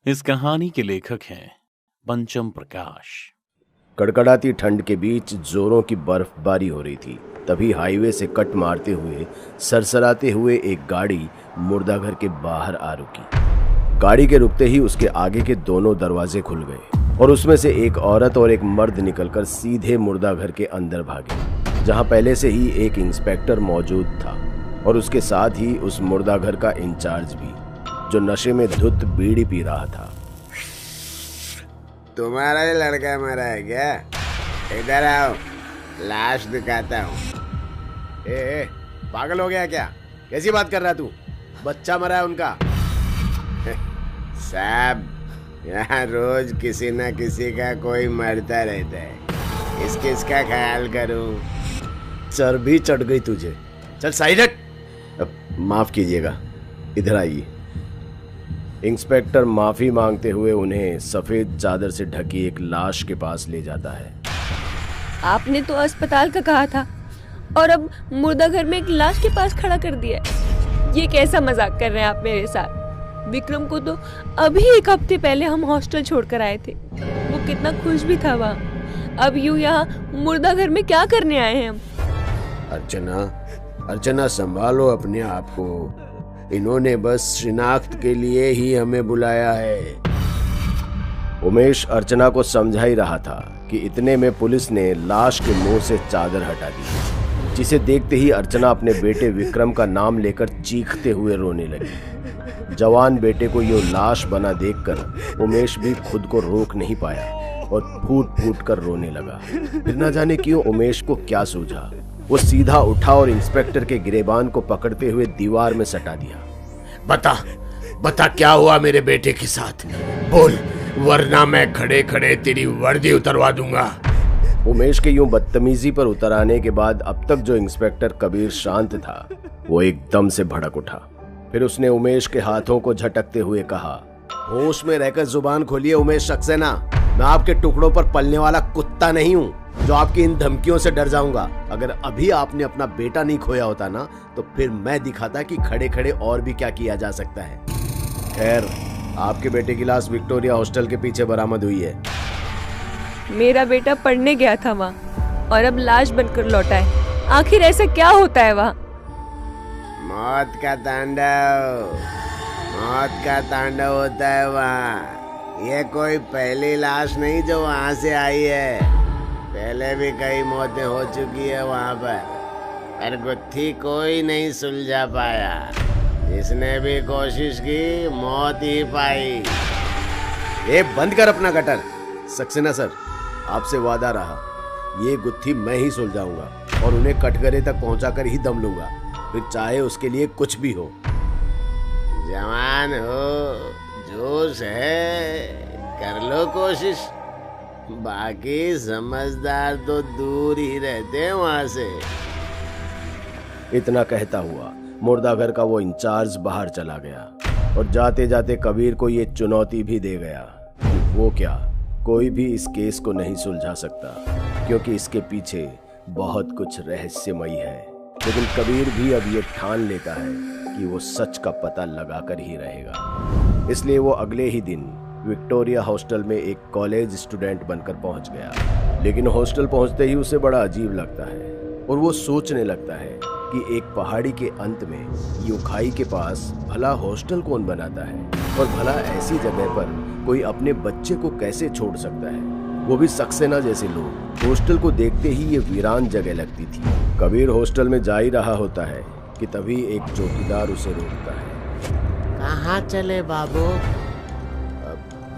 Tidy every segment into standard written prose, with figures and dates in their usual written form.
इस कहानी के लेखक हैं पंचम प्रकाश। कड़कड़ाती ठंड के बीच जोरों की बर्फबारी हो रही थी। तभी हाईवे से कट मारते हुए सरसराते हुए एक गाड़ी मुर्दाघर के बाहर आ रुकी। गाड़ी के रुकते ही उसके आगे के दोनों दरवाजे खुल गए और उसमें से एक औरत और एक मर्द निकलकर सीधे मुर्दाघर के अंदर भागे, जहां पहले से ही एक इंस्पेक्टर मौजूद था और उसके साथ ही उस मुर्दाघर का इंचार्ज भी, जो नशे में धुत बीड़ी पी रहा था। तुम्हारा ही लड़का मरा है क्या? इधर आओ, लाश दिखाता हूँ। ए, पागल हो गया क्या? कैसी बात कर रहा तू? बच्चा मरा है उनका। साहब, यहाँ रोज किसी न किसी का कोई मरता रहता है, इसका ख्याल करूँ। चर्बी चढ़ गई तुझे। चल साइड हट। माफ कीजिएगा, इधर आइए। इंस्पेक्टर माफी मांगते हुए उन्हें सफेद चादर से ढकी एक लाश के पास ले जाता है। आपने तो अस्पताल का कहा था और अब मुर्दाघर में एक लाश के पास खड़ा कर दिया है। ये कैसा मजाक कर रहे हैं आप मेरे साथ? विक्रम को तो अभी एक हफ्ते पहले हम हॉस्टल छोड़कर आए थे, वो कितना खुश भी था वहाँ। अब यूं यहाँ मुर्दाघर में क्या करने आए हैं हम? अर्चना संभालो अपने आप को। इन्होंने बस शिनाख्त के लिए ही हमें बुलाया है। उमेश अर्चना को समझा ही रहा था कि इतने में पुलिस ने लाश के मुंह से चादर हटा दी, जिसे देखते ही अर्चना अपने बेटे विक्रम का नाम लेकर चीखते हुए रोने लगी। जवान बेटे को यो लाश बना देखकर उमेश भी खुद को रोक नहीं पाया और फूट फूट कर रोने लगा। फिर न जाने क्यों उमेश को क्या सूझा, वो सीधा उठा और इंस्पेक्टर के गिरेबान को पकड़ते हुए दीवार में सटा दिया। बता क्या हुआ मेरे बेटे के साथ? बोल, वरना मैं खड़े खड़े तेरी वर्दी उतरवा दूंगा। उमेश के यूं बदतमीजी पर उतर आने के बाद अब तक जो इंस्पेक्टर कबीर शांत था, वो एकदम से भड़क उठा। फिर उसने उमेश के हाथों को झटकते हुए कहा, होश में रहकर जुबान खोलिए उमेश सक्सेना। मैं आपके टुकड़ों पर पलने वाला कुत्ता नहीं हूँ जो आपकी इन धमकियों से डर जाऊंगा। अगर अभी आपने अपना बेटा नहीं खोया होता ना, तो फिर मैं दिखाता कि खड़े खड़े और भी क्या किया जा सकता है। खैर, आपके बेटे की लाश विक्टोरिया हॉस्टल के पीछे बरामद हुई है। मेरा बेटा पढ़ने गया था वहाँ और अब लाश बनकर लौटा है। आखिर ऐसा क्या होता है वहाँ? मौत का तांडव होता है वहाँ। ये कोई पहली लाश नहीं जो वहाँ से आई है। पहले भी कई मौतें हो चुकी है वहाँ पर गुत्थी कोई नहीं सुलझा पाया। जिसने भी कोशिश की, मौत ही पाई। ये बंद कर अपना गटर। सक्सेना सर, आपसे वादा रहा, ये गुत्थी मैं ही सुलझाऊंगा और उन्हें कटघरे तक पहुंचाकर ही दम लूंगा, फिर चाहे उसके लिए कुछ भी हो। जवान हो, जोश है, कर लो कोशिश। बाकी समझदार तो दूर ही रहते हैं वहां से। इतना कहता हुआ मुर्दाघर का वो इंचार्ज बाहर चला गया और जाते जाते कबीर को ये चुनौती भी दे गया कि वो क्या, कोई भी इस केस को नहीं सुलझा सकता, क्योंकि इसके पीछे बहुत कुछ रहस्यमयी है। लेकिन कबीर भी अब ये ठान लेता है कि वो सच का पता लगाकर ही रहेगा। इसलिए वो अगले ही दिन विक्टोरिया हॉस्टल में एक कॉलेज स्टूडेंट बनकर पहुंच गया। लेकिन हॉस्टल पहुंचते ही उसे बड़ा अजीब लगता है और वो सोचने लगता है कि एक पहाड़ी के अंत में यूं खाई के पास भला हॉस्टल कौन बनाता है और भला ऐसी जगह पर कोई अपने बच्चे को कैसे छोड़ सकता है, वो भी सक्सेना जैसे लोग। हॉस्टल को देखते ही ये वीरान जगह लगती थी। कबीर हॉस्टल में जा ही रहा होता है कि तभी एक चौकीदार उसे रोकता है। कहाँ चले बाबू?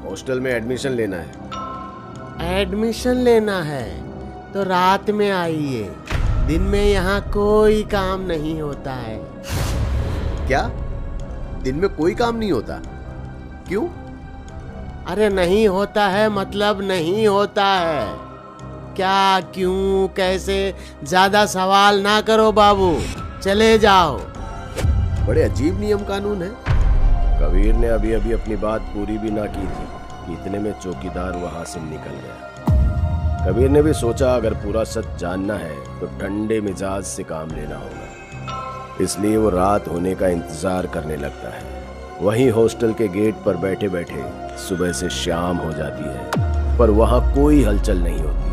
हॉस्टल में एडमिशन लेना है। एडमिशन लेना है तो रात में आइए, दिन में यहाँ कोई काम नहीं होता है। क्या? दिन में कोई काम नहीं होता? क्यों? अरे नहीं होता है मतलब नहीं होता है। क्या, क्यों, कैसे, ज्यादा सवाल ना करो बाबू, चले जाओ। बड़े अजीब नियम कानून है। कबीर ने अभी अभी अपनी बात पूरी भी ना की थी कि इतने में चौकीदार वहां से निकल गया। कबीर ने भी सोचा अगर पूरा सच जानना है तो ठंडे मिजाज से काम लेना होगा, इसलिए वो रात होने का इंतजार करने लगता है। वहीं हॉस्टल के गेट पर बैठे बैठे सुबह से शाम हो जाती है, पर वहां कोई हलचल नहीं होती।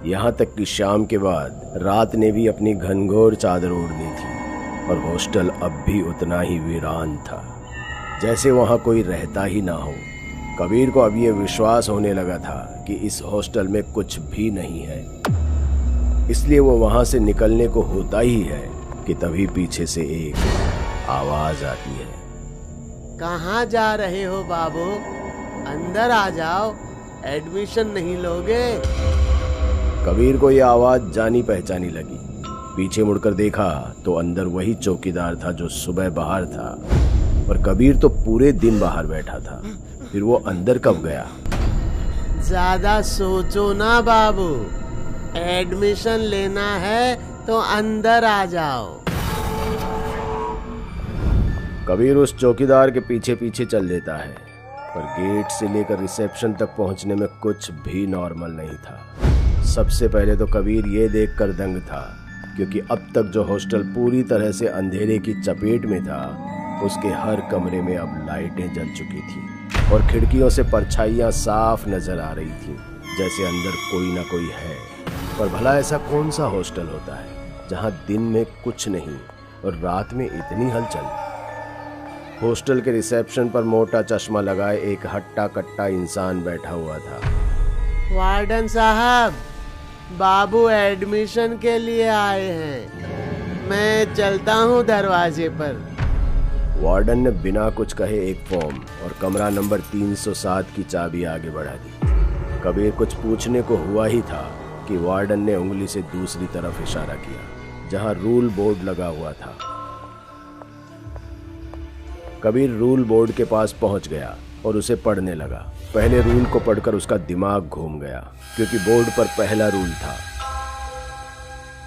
यहां तक कि शाम के बाद रात ने भी अपनी घनघोर चादर ओढ़ ली थी और हॉस्टल अब भी उतना ही वीरान था, जैसे वहां कोई रहता ही ना हो। कबीर को अब ये विश्वास होने लगा था कि इस हॉस्टल में कुछ भी नहीं है, इसलिए वो वहां से निकलने को होता ही है कि तभी पीछे से एक आवाज आती है। कहाँ जा रहे हो बाबू? अंदर आ जाओ, एडमिशन नहीं लोगे? कबीर को यह आवाज जानी पहचानी लगी। पीछे मुड़कर देखा तो अंदर वही चौकीदार था जो सुबह बाहर था, और कबीर तो पूरे दिन बाहर बैठा था। फिर वो अंदर कब गया? ज्यादा सोचो ना बाबू, एडमिशन लेना है तो अंदर आ जाओ। कबीर उस चौकीदार के पीछे पीछे चल देता है, पर गेट से लेकर रिसेप्शन तक पहुंचने में कुछ भी नॉर्मल नहीं था। सबसे पहले तो कबीर ये देखकर दंग था, क्योंकि अब तक जो हॉस्टल पूरी तरह से अंधेरे की चपेट में था, उसके हर कमरे में अब लाइटें जल चुकी थी और खिड़कियों से परछाइयां साफ नजर आ रही थी, जैसे अंदर कोई ना कोई है। पर भला ऐसा कौन सा हॉस्टल होता है जहां दिन में कुछ नहीं और रात में इतनी हलचल? हॉस्टल के रिसेप्शन पर मोटा चश्मा लगाए एक हट्टा कट्टा इंसान बैठा हुआ था। वार्डन साहब, बाबू एडमिशन के लिए आए हैं, मैं चलता हूँ दरवाजे पर। वार्डन ने बिना कुछ कहे एक फॉर्म और कमरा नंबर 307 की चाबी आगे बढ़ा दी। कबीर कुछ पूछने को हुआ ही था कि वार्डन ने उंगली से दूसरी तरफ इशारा किया, जहां रूल बोर्ड लगा हुआ था। कबीर रूल बोर्ड के पास पहुंच गया और उसे पढ़ने लगा। पहले रूल को पढ़कर उसका दिमाग घूम गया, क्योंकि बोर्ड पर पहला रूल था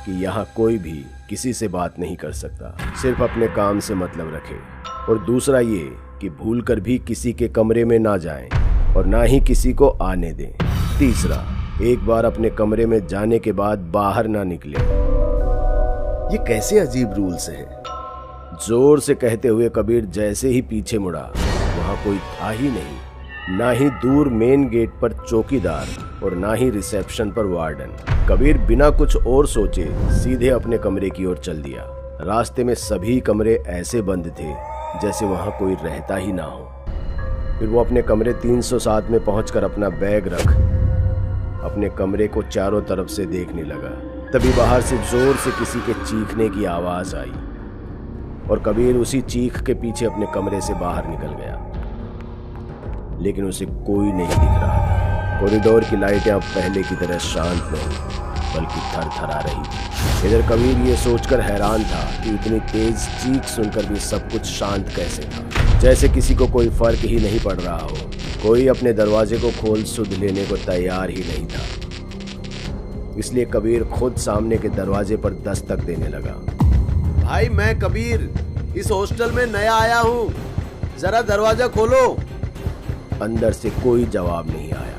कि यहाँ कोई भी किसी से बात नहीं कर सकता, सिर्फ अपने काम से मतलब रखे। और दूसरा ये कि भूलकर भी किसी के कमरे में ना जाएं और ना ही किसी को आने दें। तीसरा, एक बार अपने कमरे में जाने के बाद बाहर ना निकले। ये कैसे अजीब रूल्स हैं? जोर से कहते हुए कबीर जैसे ही पीछे मुड़ा, वहां कोई था ही नहीं, ना ही दूर मेन गेट पर चौकीदार और ना ही रिसेप्शन पर वार्डन। कबीर बिना कुछ और सोचे सीधे अपने कमरे की ओर चल दिया। रास्ते में सभी कमरे ऐसे बंद थे जैसे वहां कोई रहता ही ना हो। फिर वो अपने कमरे 307 में पहुंचकर अपना बैग रख अपने कमरे को चारों तरफ से देखने लगा। तभी बाहर से जोर से किसी के चीखने की आवाज आई और कबीर उसी चीख के पीछे अपने कमरे से बाहर निकल गया, लेकिन उसे कोई नहीं दिख रहा था। कॉरिडोर की लाइटें अब पहले की तरह शांत नहीं बल्कि थरथरा रही थी। इधर कबीर ये सोचकर हैरान था कि इतनी तेज चीख सुनकर भी सब कुछ शांत कैसे था, जैसे किसी को कोई फर्क ही नहीं पड़ रहा हो। कोई अपने दरवाजे को खोल सुध लेने को तैयार ही नहीं था। इसलिए कबीर खुद सामने के दरवाजे पर दस्तक देने लगा। भाई, मैं कबीर इस हॉस्टल में नया आया हूँ, जरा दरवाजा खोलो। अंदर से कोई जवाब नहीं आया।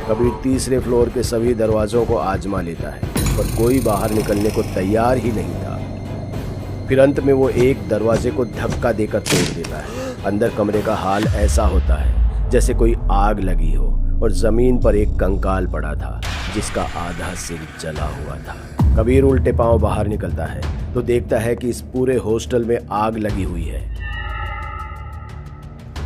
कबीर तीसरे फ्लोर के सभी दरवाजों को आजमा लेता है, पर कोई बाहर निकलने को तैयार ही नहीं था। फिर अंत में वो एक दरवाजे को धक्का देकर तोड़ देता है। अंदर कमरे का हाल ऐसा होता है जैसे कोई आग लगी हो और जमीन पर एक कंकाल पड़ा था जिसका आधा सिर जला हुआ था। कबीर उल्टे पांव बाहर निकलता है तो देखता है कि इस पूरे हॉस्टल में आग लगी हुई है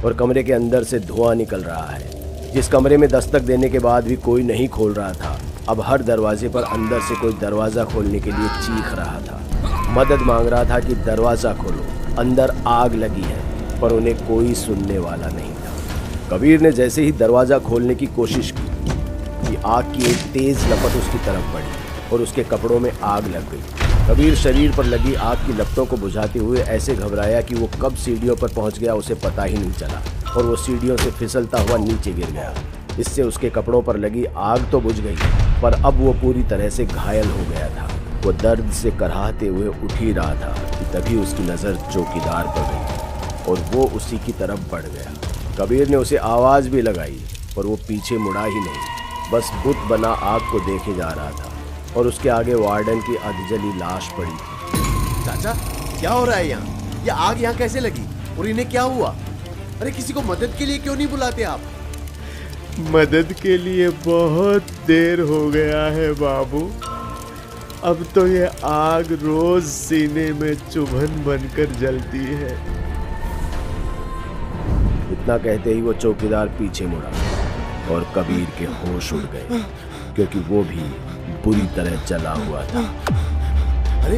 और कमरे के अंदर से धुआं निकल रहा है। जिस कमरे में दस्तक देने के बाद भी कोई नहीं खोल रहा था, अब हर दरवाजे पर अंदर से कोई दरवाजा खोलने के लिए चीख रहा था, मदद मांग रहा था कि दरवाजा खोलो, अंदर आग लगी है। पर उन्हें कोई सुनने वाला नहीं था। कबीर ने जैसे ही दरवाजा खोलने की कोशिश की कि आग की एक तेज लपट उसकी तरफ बढ़ी और उसके कपड़ों में आग लग गई। कबीर शरीर पर लगी आग की लपटों को बुझाते हुए ऐसे घबराया कि वो कब सीढ़ियों पर पहुंच गया उसे पता ही नहीं चला और वो सीढ़ियों से फिसलता हुआ नीचे गिर गया। इससे उसके कपड़ों पर लगी आग तो बुझ गई, पर अब वो पूरी तरह से घायल हो गया था। वो दर्द से कराहते हुए उठ ही रहा था कि तभी उसकी नज़र चौकीदार पर गई और वो उसी की तरफ बढ़ गया। कबीर ने उसे आवाज़ भी लगाई पर वो पीछे मुड़ा ही नहीं, बस बुत बना आग को देखे जा रहा था और उसके आगे वार्डन की अधजली लाश पड़ी थी। चाचा, क्या हो रहा है यहाँ? ये आग यहाँ कैसे लगी और इन्हें क्या हुआ? अरे किसी को मदद के लिए क्यों नहीं बुलाते आप? मदद के लिए बहुत देर हो गया है बाबू। अब तो ये आग रोज सीने में चुभन बनकर जलती है। इतना कहते ही वो चौकीदार पीछे मुड़ा और कबीर के होश उड़ गए, क्योंकि वो भी बुरी तरह जला हुआ था। अरे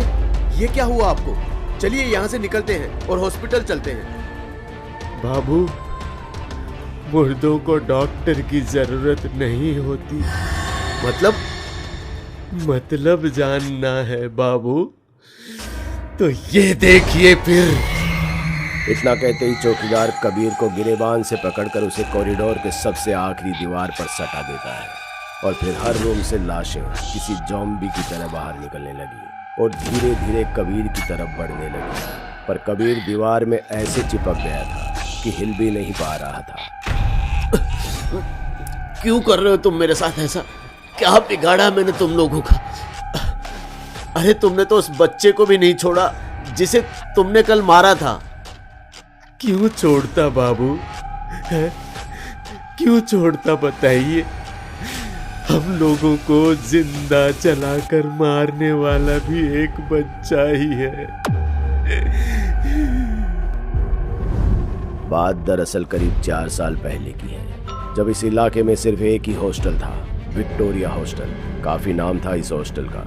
ये क्या हुआ आपको? चलिए यहाँ से निकलते हैं और हॉस्पिटल चलते हैं। बाबू, मुर्दों को डॉक्टर की जरूरत नहीं होती। मतलब जानना है बाबू? तो ये देखिए फिर। इतना कहते ही चौकीदार कबीर को गिरेबान से पकड़कर उसे कॉरिडोर के सबसे आखिरी दीवार पर सटा देता है और फिर हर रूम से लाशें किसी ज़ॉम्बी की तरह बाहर निकलने लगी और धीरे धीरे कबीर की तरफ बढ़ने लगी। पर कबीर दीवार में ऐसे चिपक गया था कि हिल भी नहीं पा रहा था। क्यों कर रहे हो तुम मेरे साथ ऐसा? क्या बिगाड़ा मैंने तुम लोगों का? अरे तुमने तो उस बच्चे को भी नहीं छोड़ा जिसे तुमने कल मारा था। क्यों छोड़ता बाबू है? क्यों छोड़ता बताइए? हम लोगों को जिंदा जलाकर मारने वाला भी एक बच्चा ही है। बात दरअसल करीब 4 साल पहले की है, जब इस इलाके में सिर्फ एक ही हॉस्टल था, विक्टोरिया हॉस्टल। काफी नाम था इस हॉस्टल का,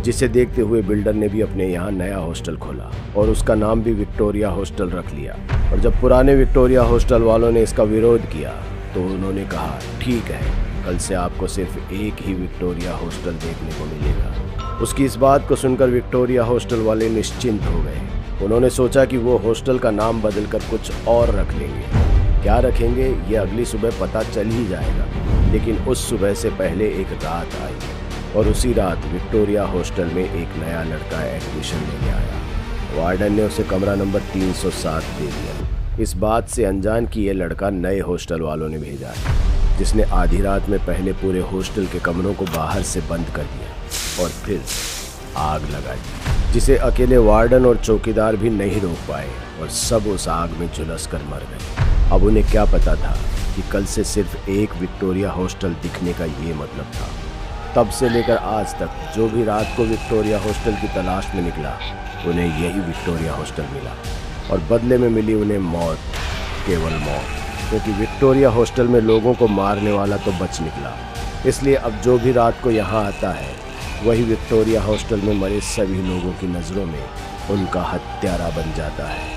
जिसे देखते हुए बिल्डर ने भी अपने यहाँ नया हॉस्टल खोला और उसका नाम भी विक्टोरिया हॉस्टल रख लिया। और जब पुराने विक्टोरिया हॉस्टल वालों ने इसका विरोध किया तो उन्होंने कहा, ठीक है, कल से आपको सिर्फ एक ही विक्टोरिया हॉस्टल देखने को मिलेगा। उसकी इस बात को सुनकर विक्टोरिया हॉस्टल वाले निश्चिंत हो गए। उन्होंने सोचा कि वो हॉस्टल का नाम बदलकर कुछ और रख लेंगे। क्या रखेंगे ये अगली सुबह पता चल ही जाएगा। लेकिन उस सुबह से पहले एक रात आई और उसी रात विक्टोरिया हॉस्टल में एक नया लड़का एडमिशन लेने आया। वार्डन ने उसे कमरा नंबर 307 दे दिया, इस बात से अनजान कि ये लड़का नए हॉस्टल वालों ने भेजा है, जिसने आधी रात में पहले पूरे हॉस्टल के कमरों को बाहर से बंद कर दिया और फिर आग लगा दी, जिसे अकेले वार्डन और चौकीदार भी नहीं रोक पाए और सब उस आग में झुलस कर मर गए। अब उन्हें क्या पता था कि कल से सिर्फ एक विक्टोरिया हॉस्टल दिखने का ये मतलब था। तब से लेकर आज तक जो भी रात को विक्टोरिया हॉस्टल की तलाश में निकला, उन्हें यही विक्टोरिया हॉस्टल मिला और बदले में मिली उन्हें मौत, केवल मौत, क्योंकि विक्टोरिया हॉस्टल में लोगों को मारने वाला तो बच निकला। इसलिए अब जो भी रात को यहाँ आता है, वही विक्टोरिया हॉस्टल में मरे सभी लोगों की नज़रों में उनका हत्यारा बन जाता है।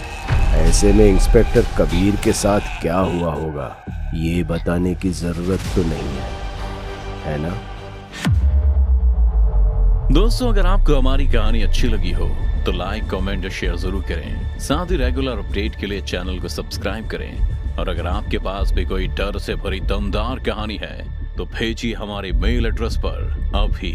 ऐसे में इंस्पेक्टर कबीर के साथ क्या हुआ होगा, ये बताने की ज़रूरत तो नहीं है ना? दोस्तों, अगर आपको हमारी कहानी अच्छी लगी हो तो लाइक, कमेंट और शेयर जरूर करें। साथ ही रेगुलर अपडेट के लिए चैनल को सब्सक्राइब करें। और अगर आपके पास भी कोई डर से भरी दमदार कहानी है तो भेजिए हमारे मेल एड्रेस पर अभी।